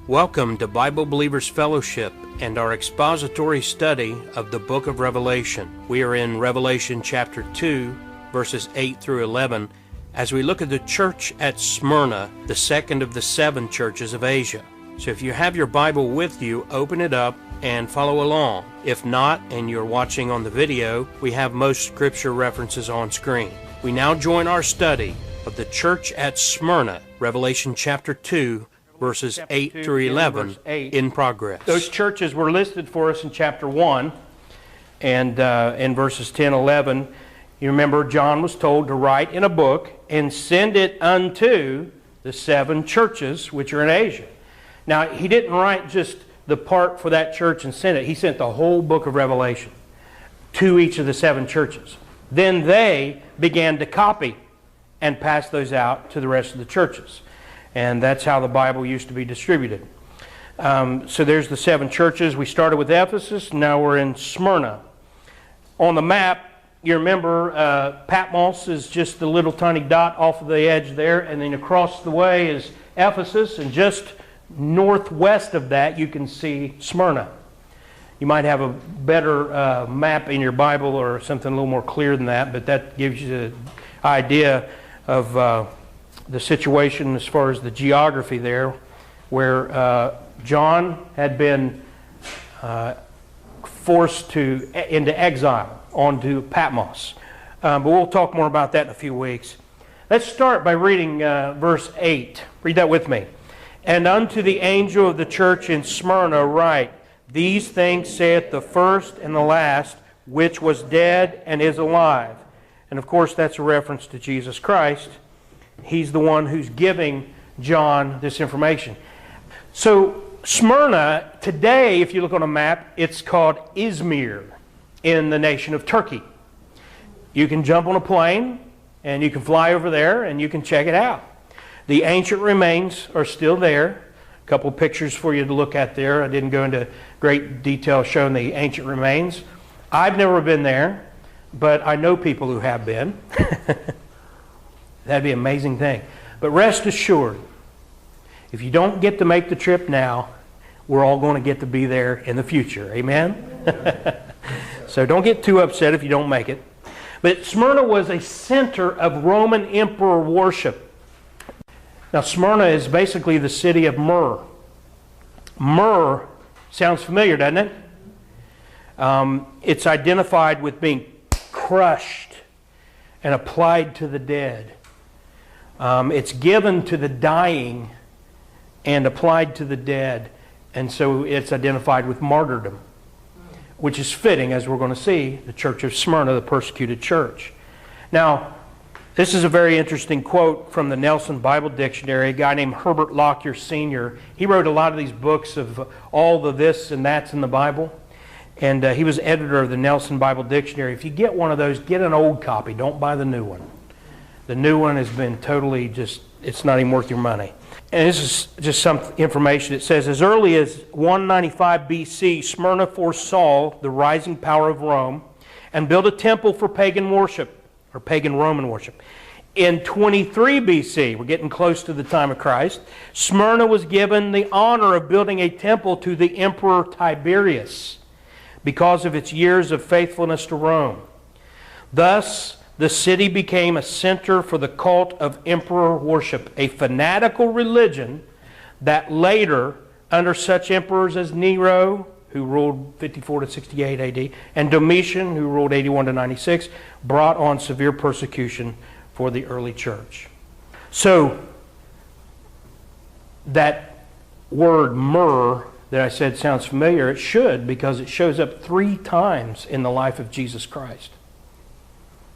Welcome to Bible Believers Fellowship and our expository study of the book of Revelation. We are in Revelation chapter 2, verses 8 through 11, as we look at the church at Smyrna, the second of the 7 churches of Asia. So if you have your Bible with you, open it up and follow along. If not, and you're watching on the video, we have most scripture references on screen. We now join our study of the church at Smyrna, Revelation chapter 2, verses 8 through 11 in progress. Those churches were listed for us in chapter 1 and in verses 10 11. You remember John was told to write in a book and send it unto the 7 churches which are in Asia. Now, he didn't write just the part for that church and send it. He sent the whole book of Revelation to each of the 7 churches. Then they began to copy and pass those out to the rest of the churches. And that's how the Bible used to be distributed. So there's the 7 churches. We started with Ephesus. Now we're in Smyrna. On the map, you remember Patmos is just the little tiny dot off of the edge there. And then across the way is Ephesus. And just northwest of that, you can see Smyrna. You might have a better map in your Bible or something a little more clear than that. But that gives you the idea of the situation as far as the geography there, where John had been forced into exile onto Patmos. But we'll talk more about that in a few weeks. Let's start by reading verse 8. Read that with me. And unto the angel of the church in Smyrna write, These things saith the first and the last, which was dead and is alive. And of course that's a reference to Jesus Christ. He's the one who's giving John this information. So Smyrna, today, if you look on a map, it's called Izmir in the nation of Turkey. You can jump on a plane and you can fly over there and you can check it out. The ancient remains are still there. A couple pictures for you to look at there. I didn't go into great detail showing the ancient remains. I've never been there, but I know people who have been. That'd be an amazing thing. But rest assured, if you don't get to make the trip now, we're all going to get to be there in the future. Amen? So don't get too upset if you don't make it. But Smyrna was a center of Roman emperor worship. Now, Smyrna is basically the city of myrrh. Myrrh sounds familiar, doesn't it? It's identified with being crushed and applied to the dead. It's given to the dying and applied to the dead. And so it's identified with martyrdom, which is fitting, as we're going to see, the church of Smyrna, the persecuted church. Now, this is a very interesting quote from the Nelson Bible Dictionary. A guy named Herbert Lockyer Sr. He wrote a lot of these books of all the this and that's in the Bible. And he was editor of the Nelson Bible Dictionary. If you get one of those, get an old copy. Don't buy the new one. The new one has been totally it's not even worth your money. And this is just some information. It says, as early as 195 BC, Smyrna foresaw the rising power of Rome and built a temple for pagan worship, or pagan Roman worship. In 23 BC, we're getting close to the time of Christ, Smyrna was given the honor of building a temple to the Emperor Tiberius because of its years of faithfulness to Rome. Thus, the city became a center for the cult of emperor worship, a fanatical religion that later, under such emperors as Nero, who ruled 54 to 68 AD, and Domitian, who ruled 81 to 96, brought on severe persecution for the early church. So, that word myrrh that I said sounds familiar. It should, because it shows up 3 times in the life of Jesus Christ.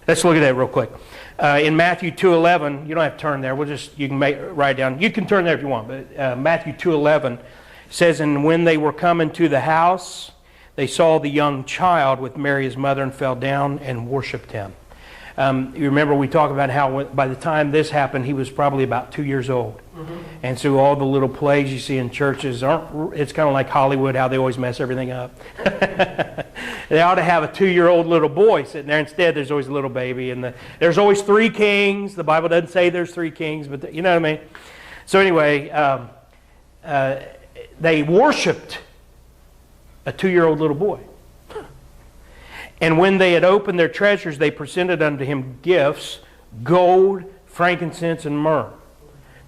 Let's look at that real quick. In Matthew 2:11, you don't have to turn there. You can write it down. You can turn there if you want. But Matthew 2:11 says, and when they were coming to the house, they saw the young child with Mary his mother and fell down and worshipped him. You remember we talked about how by the time this happened, he was probably about 2 years old. Mm-hmm. And so all the little plays you see in churches, it's kind of like Hollywood, how they always mess everything up. They ought to have a 2-year-old little boy sitting there. Instead, there's always a little baby. And there's always 3 kings. The Bible doesn't say there's 3 kings, but you know what I mean? So anyway, they worshipped a 2-year-old little boy. And when they had opened their treasures, they presented unto him gifts, gold, frankincense, and myrrh.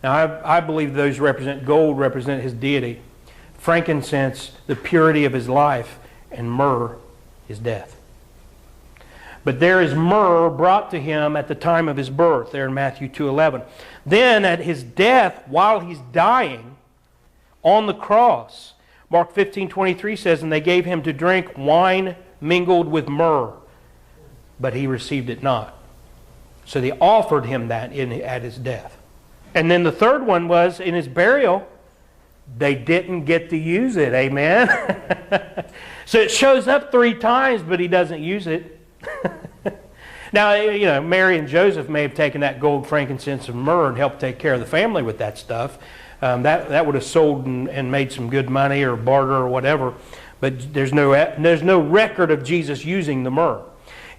Now, I believe those gold represent his deity, frankincense, the purity of his life, and myrrh, his death. But there is myrrh brought to him at the time of his birth, there in Matthew 2:11. Then at his death, while he's dying on the cross, Mark 15:23 says, and they gave him to drink wine mingled with myrrh, but he received it not. So they offered him that at his death. And then the third one was in his burial, they didn't get to use it. Amen? So it shows up 3 times, but he doesn't use it. Now, Mary and Joseph may have taken that gold, frankincense, and myrrh and helped take care of the family with that stuff. That would have sold and made some good money or barter or whatever. But there's no record of Jesus using the myrrh.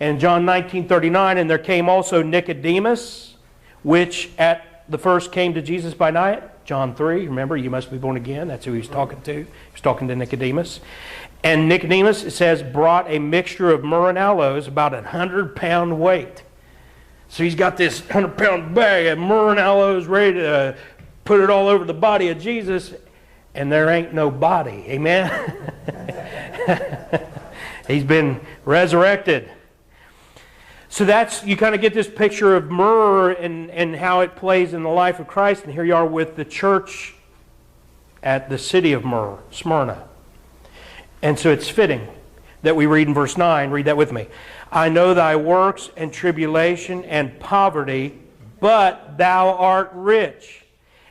And John 19:39, and there came also Nicodemus, which at the first came to Jesus by night. John 3, remember, you must be born again. That's who he was talking to. He was talking to Nicodemus. And Nicodemus, it says, brought a mixture of myrrh and aloes, about 100-pound weight. So he's got this 100-pound bag of myrrh and aloes ready to put it all over the body of Jesus, and there ain't no body. Amen? He's been resurrected. So you kind of get this picture of myrrh and how it plays in the life of Christ. And here you are with the church at the city of myrrh, Smyrna. And so it's fitting that we read in verse 9, read that with me. I know thy works and tribulation and poverty, but thou art rich.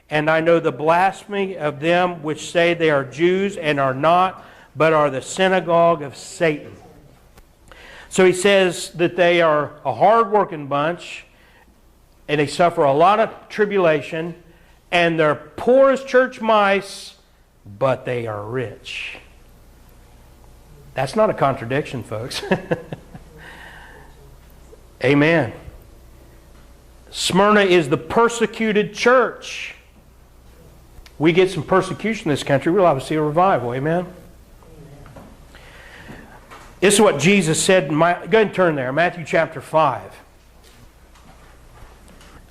And I know the blasphemy of them which say they are Jews and are not, but are the synagogue of Satan. So he says that they are a hard-working bunch, and they suffer a lot of tribulation, and they're poor as church mice, but they are rich. That's not a contradiction, folks. Amen. Smyrna is the persecuted church. We get some persecution in this country, we'll obviously see a revival. Amen. This is what Jesus said. Go ahead and turn there. Matthew chapter 5.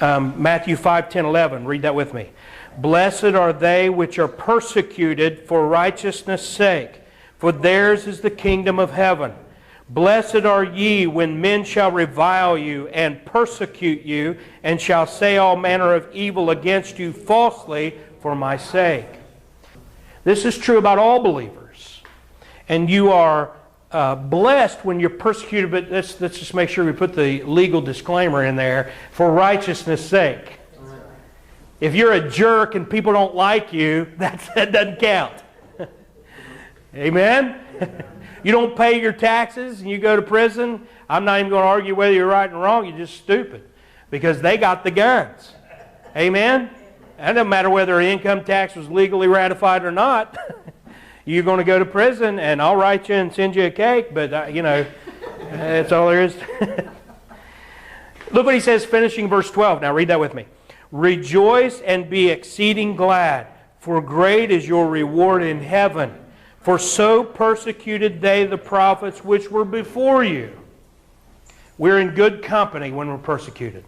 Matthew 5, 10, 11. Read that with me. Blessed are they which are persecuted for righteousness' sake, for theirs is the kingdom of heaven. Blessed are ye when men shall revile you and persecute you, and shall say all manner of evil against you falsely for my sake. This is true about all believers. And you are blessed when you're persecuted, but let's just make sure we put the legal disclaimer in there, for righteousness' sake. If you're a jerk and people don't like you, that doesn't count. Amen? You don't pay your taxes and you go to prison, I'm not even going to argue whether you're right and wrong, you're just stupid. Because they got the guns. Amen? It doesn't matter whether an income tax was legally ratified or not. You're going to go to prison, and I'll write you and send you a cake, but, that's all there is. Look what he says, finishing verse 12. Now read that with me. Rejoice and be exceeding glad, for great is your reward in heaven. For so persecuted they the prophets which were before you. We're in good company when we're persecuted.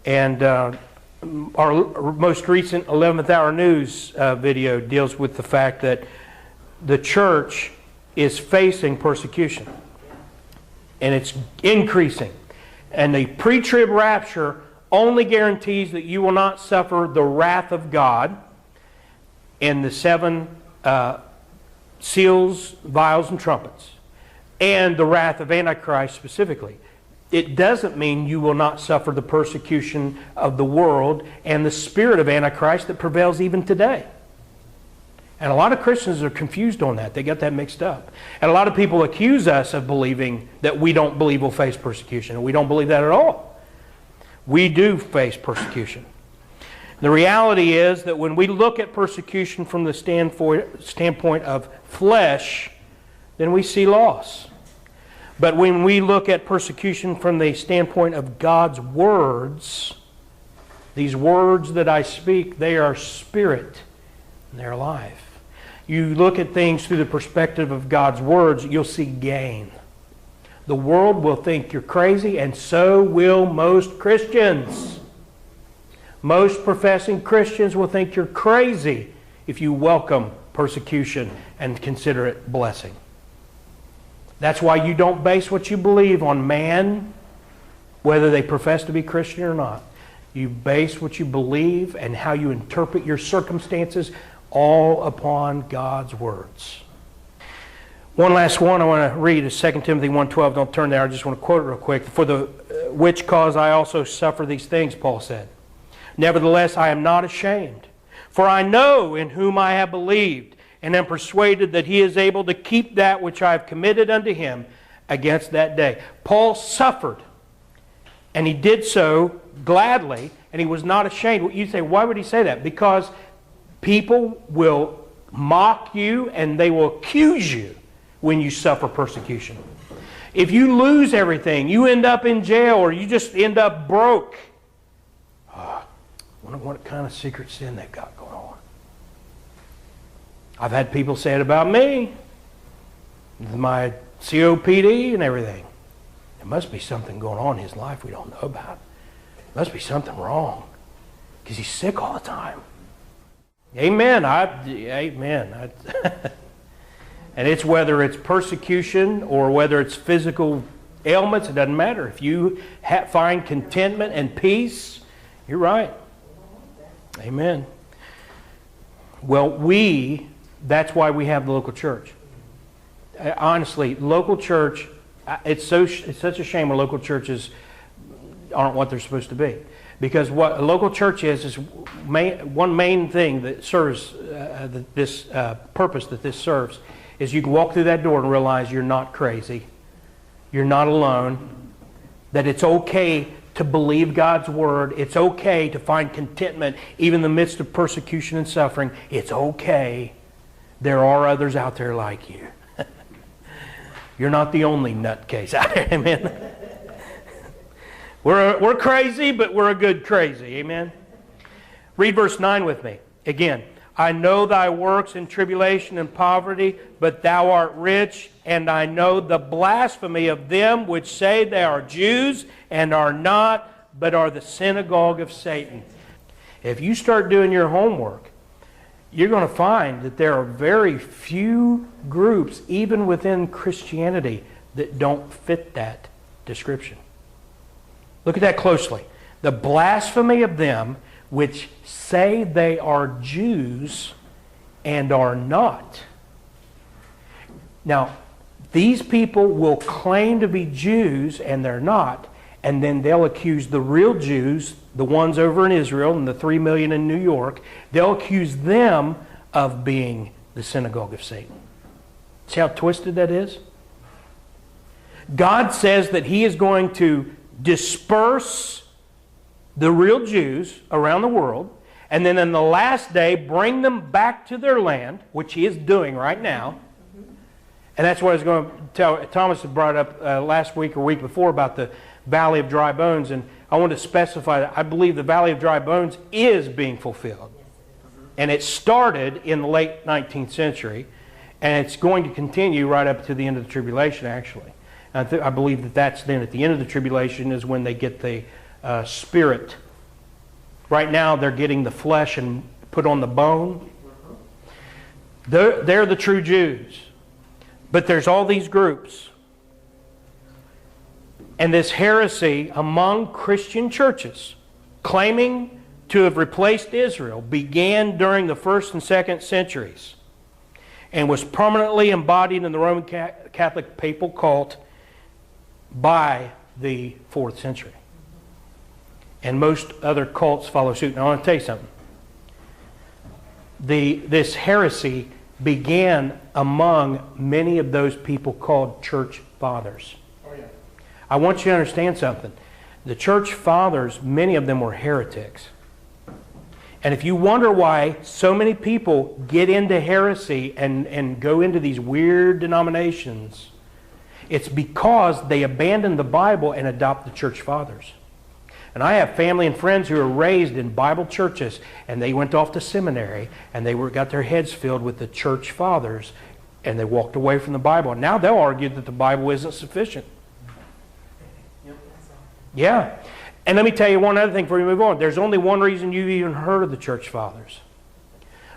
And our most recent 11th Hour News video deals with the fact that the church is facing persecution. And it's increasing. And the pre-trib rapture only guarantees that you will not suffer the wrath of God and the 7 seals, vials, and trumpets, and the wrath of Antichrist specifically. It doesn't mean you will not suffer the persecution of the world and the spirit of Antichrist that prevails even today. And a lot of Christians are confused on that. They got that mixed up. And a lot of people accuse us of believing that we don't believe we'll face persecution. And we don't believe that at all. We do face persecution. The reality is that when we look at persecution from the standpoint of flesh, then we see loss. But when we look at persecution from the standpoint of God's words, these words that I speak, they are spirit, in their life. You look at things through the perspective of God's words, you'll see gain. The world will think you're crazy, and so will most Christians. Most professing Christians will think you're crazy if you welcome persecution and consider it blessing. That's why you don't base what you believe on man, whether they profess to be Christian or not. You base what you believe and how you interpret your circumstances all upon God's words. One last one I want to read is 2 Timothy 1:12. Don't turn there. I just want to quote it real quick. For the which cause I also suffer these things, Paul said. Nevertheless, I am not ashamed. For I know in whom I have believed, and am persuaded that he is able to keep that which I have committed unto him against that day. Paul suffered, and he did so gladly, and he was not ashamed. You say, why would he say that? Because people will mock you, and they will accuse you when you suffer persecution. If you lose everything, you end up in jail, or you just end up broke. I wonder what kind of secret sin they've got going on. I've had people say it about me, with my COPD and everything. There must be something going on in his life we don't know about. There must be something wrong, because he's sick all the time. Amen. Amen. And it's whether it's persecution or whether it's physical ailments, it doesn't matter. If you find contentment and peace, you're right. Amen. Well, that's why we have the local church. Honestly, local church, it's such a shame when local churches aren't what they're supposed to be. Because what a local church is one main thing that serves this purpose that this serves is you can walk through that door and realize you're not crazy. You're not alone. That it's okay to believe God's Word. It's okay to find contentment even in the midst of persecution and suffering. It's okay. There are others out there like you. You're not the only nutcase out there. Amen. We're crazy, but we're a good crazy. Amen. Read verse 9 with me. Again. I know thy works in tribulation and poverty, but thou art rich, and I know the blasphemy of them which say they are Jews and are not, but are the synagogue of Satan. If you start doing your homework, you're going to find that there are very few groups, even within Christianity, that don't fit that description. Look at that closely. The blasphemy of them which say they are Jews and are not. Now, these people will claim to be Jews and they're not, and then they'll accuse the real Jews, the ones over in Israel and the 3 million in New York, they'll accuse them of being the synagogue of Satan. See how twisted that is? God says that He is going to disperse the real Jews around the world, and then in the last day bring them back to their land, which He is doing right now. And that's what I was going to tell. Thomas had brought up last week or week before about the Valley of Dry Bones, and I want to specify that I believe the Valley of Dry Bones is being fulfilled. And it started in the late 19th century, and it's going to continue right up to the end of the tribulation, actually. I believe that that's then at the end of the tribulation is when they get the spirit. Right now they're getting the flesh and put on the bone. They're the true Jews. But there's all these groups. And this heresy among Christian churches claiming to have replaced Israel began during the 1st and 2nd centuries and was permanently embodied in the Roman Catholic papal cult by the 4th century. And most other cults follow suit. Now I want to tell you something. This heresy began among many of those people called church fathers. Oh, yeah. I want you to understand something. The church fathers, many of them were heretics. And if you wonder why so many people get into heresy and go into these weird denominations, it's because they abandon the Bible and adopt the church fathers. And I have family and friends who were raised in Bible churches, and they went off to seminary, and they got their heads filled with the church fathers, and they walked away from the Bible. And now they'll argue that the Bible isn't sufficient. Yeah. And let me tell you one other thing before we move on. There's only one reason you've even heard of the church fathers.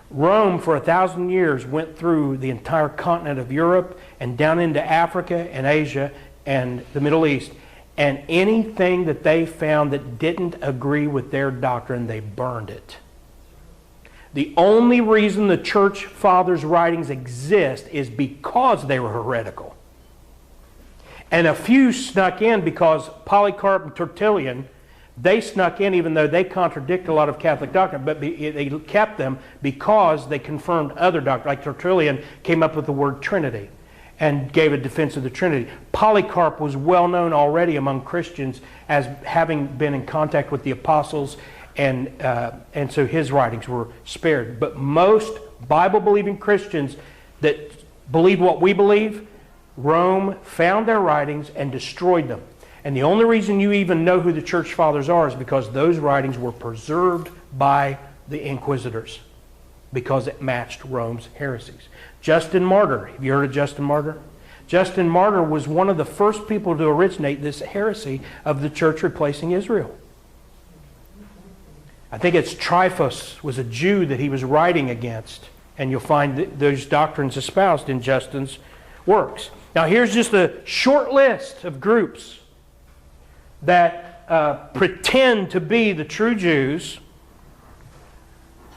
Rome, for 1,000 years, went through the entire continent of Europe and down into Africa and Asia and the Middle East. And anything that they found that didn't agree with their doctrine, they burned it. The only reason the church fathers' writings exist is because they were heretical. And a few snuck in because Polycarp and Tertullian, they snuck in even though they contradict a lot of Catholic doctrine, but they kept them because they confirmed other doctrine. Like Tertullian came up with the word Trinity and gave a defense of the Trinity. Polycarp was well known already among Christians as having been in contact with the apostles, and so his writings were spared. But most Bible-believing Christians that believe what we believe, Rome found their writings and destroyed them. And the only reason you even know who the church fathers are is because those writings were preserved by the inquisitors, because it matched Rome's heresies. Justin Martyr, have you heard of Justin Martyr? Justin Martyr was one of the first people to originate this heresy of the church replacing Israel. I think it's Tryphus was a Jew that he was writing against, and you'll find those doctrines espoused in Justin's works. Now here's just a short list of groups that pretend to be the true Jews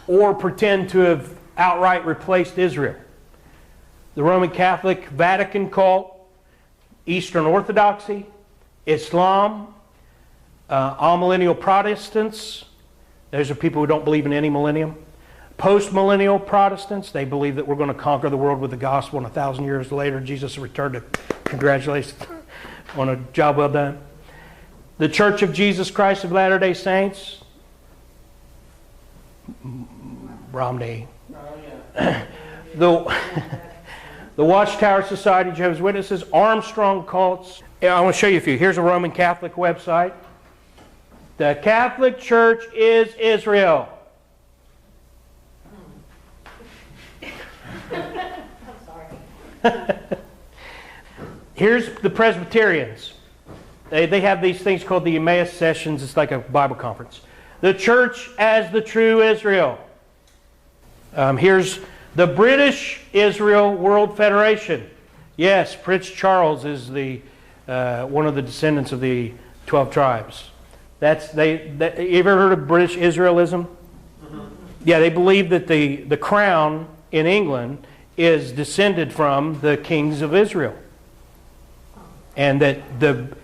or pretend to have outright replaced Israel. The Roman Catholic Vatican cult, Eastern Orthodoxy, Islam, amillennial Protestants. Those are people who don't believe in any millennium. Post-millennial Protestants, they believe that we're going to conquer the world with the gospel, and 1,000 years later Jesus returned to congratulations on a job well done. The Church of Jesus Christ of Latter-day Saints, Romney. The Watchtower Society, Jehovah's Witnesses, Armstrong cults. I want to show you a few. Here's a Roman Catholic website. The Catholic Church is Israel. Here's the Presbyterians. They have these things called the Emmaus Sessions. It's like a Bible conference. The Church as the True Israel. Here's the British Israel World Federation. Yes, Prince Charles is the one of the descendants of the 12 tribes. You ever heard of British Israelism? Mm-hmm. Yeah, they believe that the crown in England is descended from the kings of Israel. And that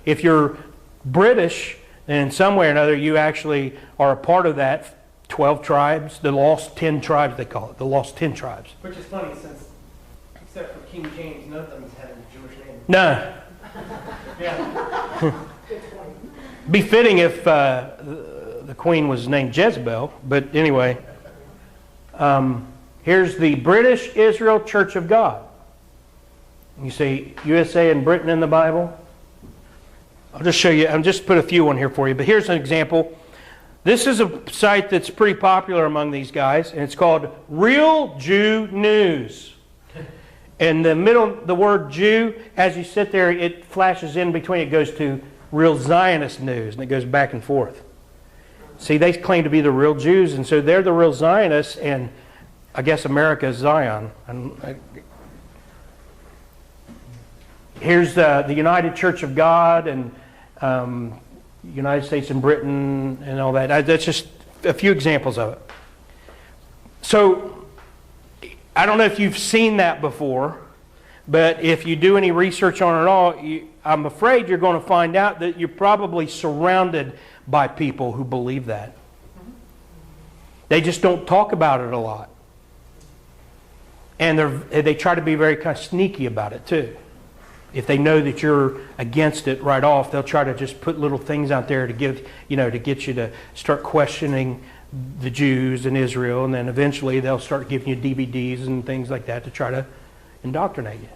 if you're British, then in some way or another you actually are a part of that 12 tribes, the lost 10 tribes they call it, the lost 10 tribes. Which is funny since, except for King James, none of them had a Jewish name. No. Yeah. Befitting if the queen was named Jezebel, but anyway. Here's the British Israel Church of God. You see USA and Britain in the Bible. I'll just show you. I'll just put a few on here for you. But here's an example. This is a site that's pretty popular among these guys, and it's called Real Jew News. In the middle, the word Jew, as you sit there, it flashes in between. It goes to Real Zionist News, and it goes back and forth. See, they claim to be the real Jews, and so they're the real Zionists, and I guess America is Zion. Here's the United Church of God and United States and Britain and all that. That's just a few examples of it. So I don't know if you've seen that before, but if you do any research on it at all, I'm afraid you're going to find out that you're probably surrounded by people who believe that. They just don't talk about it a lot. And they try to be very kind of sneaky about it too. If they know that you're against it right off, they'll try to just put little things out there to get you to start questioning the Jews and Israel, and then eventually they'll start giving you DVDs and things like that to try to indoctrinate you.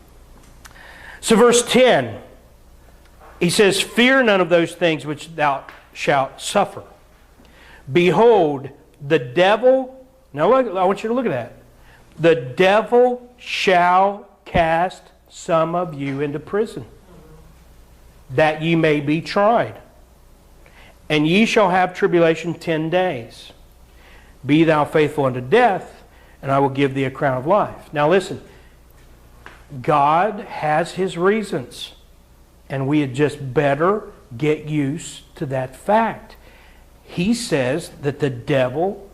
So verse 10, he says, "Fear none of those things which thou shalt suffer. Behold, the devil, now look, I want you to look at that. The devil shall cast some of you into prison, that ye may be tried. And ye shall have tribulation 10 days. Be thou faithful unto death, and I will give thee a crown of life. Now listen, God has His reasons, and we had just better get used to that fact. He says that the devil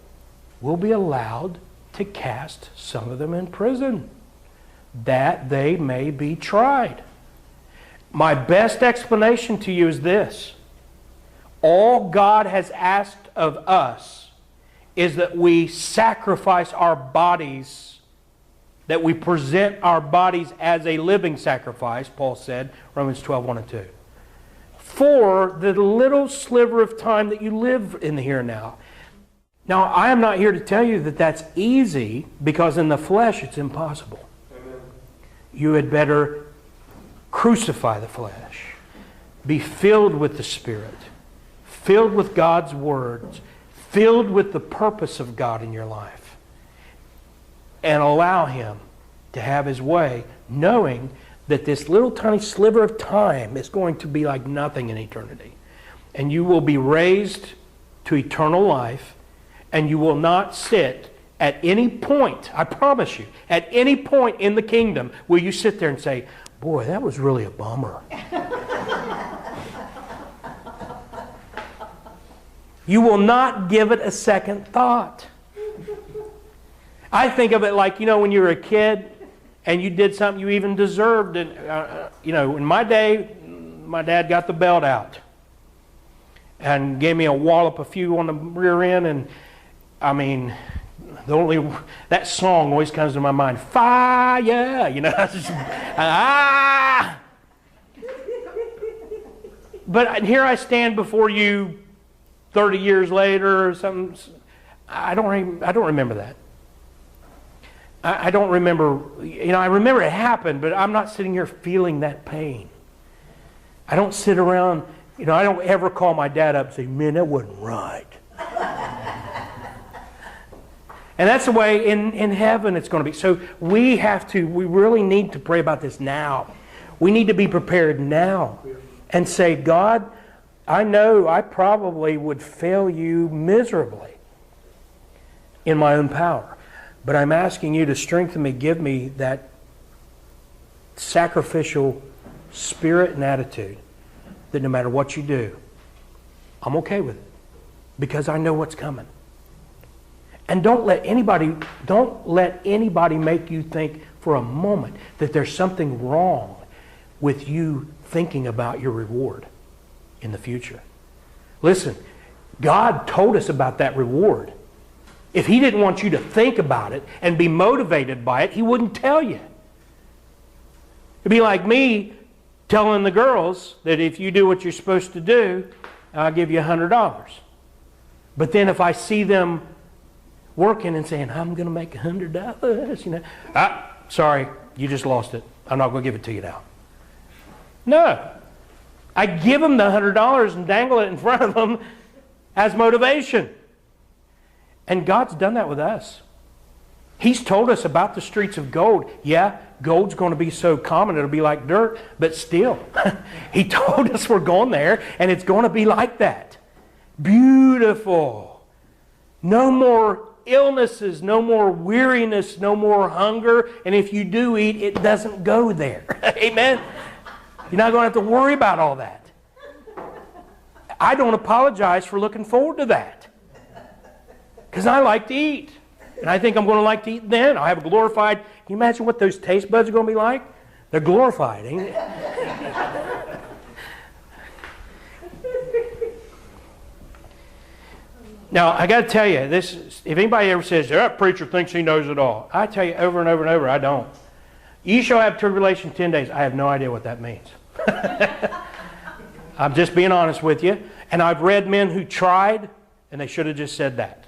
will be allowed to cast some of them in prison, that they may be tried. My best explanation to you is this. All God has asked of us is that we sacrifice our bodies, that we present our bodies as a living sacrifice, Paul said, Romans 12:1 and 2, for the little sliver of time that you live in the here and now. Now, I am not here to tell you that that's easy, because in the flesh it's impossible. Amen. You had better crucify the flesh. Be filled with the Spirit. Filled with God's words. Filled with the purpose of God in your life. And allow Him to have His way, knowing that this little tiny sliver of time is going to be like nothing in eternity. And you will be raised to eternal life, and you will not sit at any point, I promise you, at any point in the kingdom will you sit there and say, boy, that was really a bummer. You will not give it a second thought. I think of it like, when you were a kid and you did something you even deserved. And, in my day, my dad got the belt out and gave me a wallop, a few on the rear end. And I mean, that song always comes to my mind. Fire! But here I stand before you 30 years later or something. I don't remember that. I don't remember, I remember it happened, but I'm not sitting here feeling that pain. I don't sit around, I don't ever call my dad up and say, man, that wasn't right. And that's the way in heaven it's going to be. So we really need to pray about this now. We need to be prepared now and say, God, I know I probably would fail you miserably in my own power. But I'm asking you to strengthen me, give me that sacrificial spirit and attitude that no matter what you do, I'm okay with it because I know what's coming. And don't let anybody make you think for a moment that there's something wrong with you thinking about your reward in the future. Listen, God told us about that reward. If He didn't want you to think about it and be motivated by it, He wouldn't tell you. It'd be like me telling the girls that if you do what you're supposed to do, I'll give you $100. But then if I see them working and saying, I'm going to make $100, sorry, you just lost it. I'm not going to give it to you now. No. I give them the $100 and dangle it in front of them as motivation. And God's done that with us. He's told us about the streets of gold. Yeah, gold's going to be so common it'll be like dirt, but still, He told us we're going there and it's going to be like that. Beautiful. No more illnesses, no more weariness, no more hunger, and if you do eat, it doesn't go there. Amen? You're not going to have to worry about all that. I don't apologize for looking forward to that. Because I like to eat. And I think I'm going to like to eat then. I'll have a glorified... Can you imagine what those taste buds are going to be like? They're glorified, ain't it? Now, I got to tell you, if anybody ever says, that preacher thinks he knows it all. I tell you over and over and over, I don't. Ye shall have tribulation 10 days. I have no idea what that means. I'm just being honest with you. And I've read men who tried, and they should have just said that.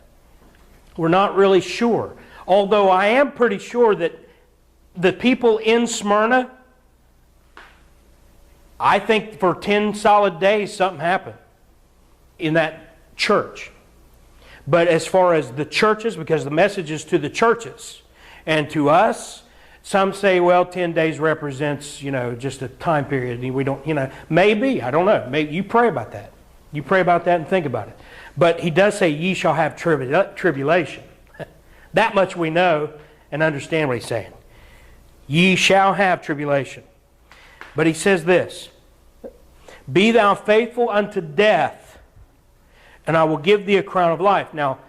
We're not really sure. Although I am pretty sure that the people in Smyrna, I think for 10 solid days something happened. in that church. But as far as the churches, because the message is to the churches and to us, some say, well, 10 days represents, just a time period. And we don't, maybe, I don't know. Maybe you pray about that. You pray about that and think about it. But he does say, ye shall have tribulation. That much we know and understand what he's saying. Ye shall have tribulation. But he says this, be thou faithful unto death, and I will give thee a crown of life. Now,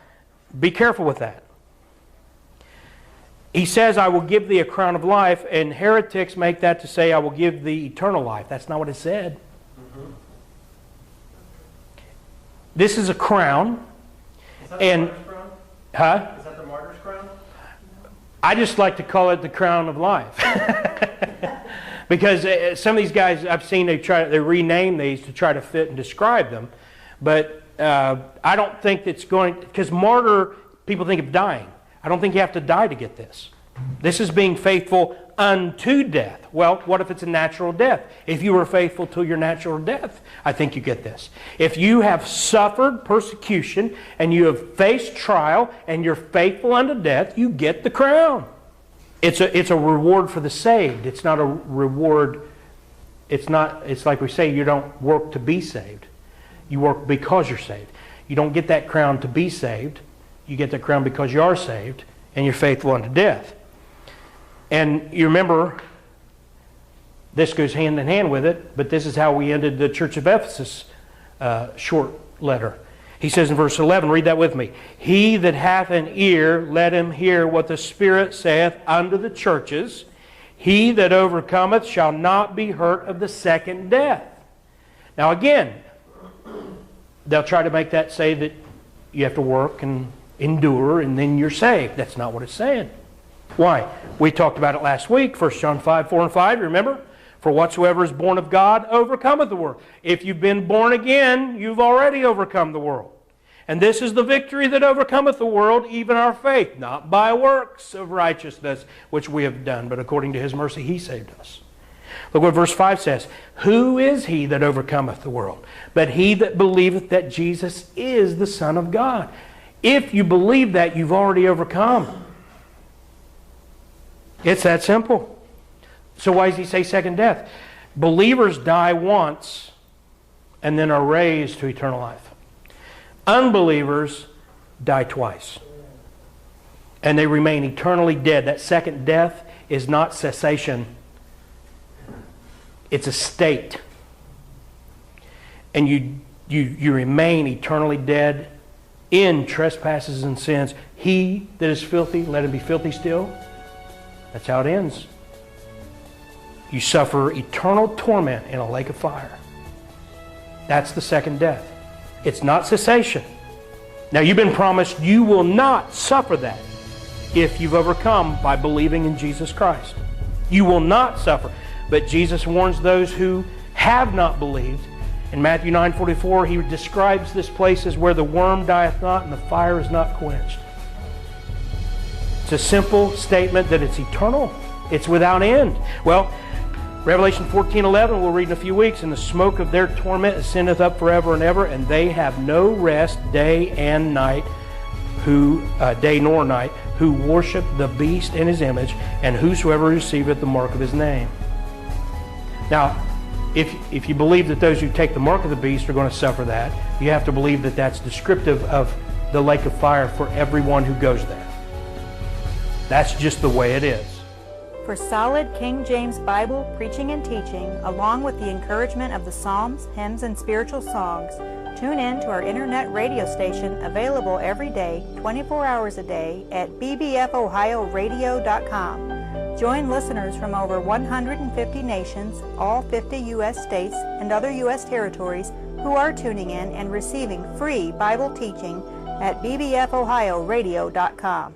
be careful with that. He says, I will give thee a crown of life, and heretics make that to say, I will give thee eternal life. That's not what it said. Mm-hmm. This is a crown. Is that the martyr's crown? Huh? Is that the martyr's crown? I just like to call it the crown of life. Because some of these guys I've seen, they rename these to try to fit and describe them. But I don't think it's going, because martyr, people think of dying. I don't think you have to die to get this. This is being faithful unto death. Well, what if it's a natural death? If you were faithful to your natural death, I think you get this. If you have suffered persecution and you have faced trial and you're faithful unto death, you get the crown. It's a reward for the saved. It's not a reward. It's like we say, you don't work to be saved. You work because you're saved. You don't get that crown to be saved. You get the crown because you are saved and you're faithful unto death. And you remember, this goes hand in hand with it, but this is how we ended the Church of Ephesus short letter. He says in verse 11, read that with me. He that hath an ear, let him hear what the Spirit saith unto the churches. He that overcometh shall not be hurt of the second death. Now again, they'll try to make that say that you have to work and endure and then you're saved. That's not what it's saying. Why? We talked about it last week, 1 John 5, 4 and 5, remember? For whatsoever is born of God overcometh the world. If you've been born again, you've already overcome the world. And this is the victory that overcometh the world, even our faith, not by works of righteousness which we have done, but according to His mercy He saved us. Look what verse 5 says. Who is he that overcometh the world? But he that believeth that Jesus is the Son of God. If you believe that, you've already overcome. It's that simple. So why does he say second death? Believers die once and then are raised to eternal life. Unbelievers die twice. And they remain eternally dead. That second death is not cessation. It's a state. And you remain eternally dead in trespasses and sins. He that is filthy, let him be filthy still. That's how it ends. You suffer eternal torment in a lake of fire. That's the second death. It's not cessation. Now you've been promised you will not suffer that if you've overcome by believing in Jesus Christ. You will not suffer. But Jesus warns those who have not believed. In Matthew 9:44, he describes this place as where the worm dieth not and the fire is not quenched. It's a simple statement that it's eternal. It's without end. Well, Revelation 14:11 we'll read in a few weeks. And the smoke of their torment ascendeth up forever and ever, and they have no rest day and night, day nor night, who worship the beast in his image, and whosoever receiveth the mark of his name. Now, if you believe that those who take the mark of the beast are going to suffer that, you have to believe that that's descriptive of the lake of fire for everyone who goes there. That's just the way it is. For solid King James Bible preaching and teaching, along with the encouragement of the Psalms, hymns, and spiritual songs, tune in to our internet radio station, available every day, 24 hours a day, at bbfohioradio.com. Join listeners from over 150 nations, all 50 U.S. states, and other U.S. territories who are tuning in and receiving free Bible teaching at bbfohioradio.com.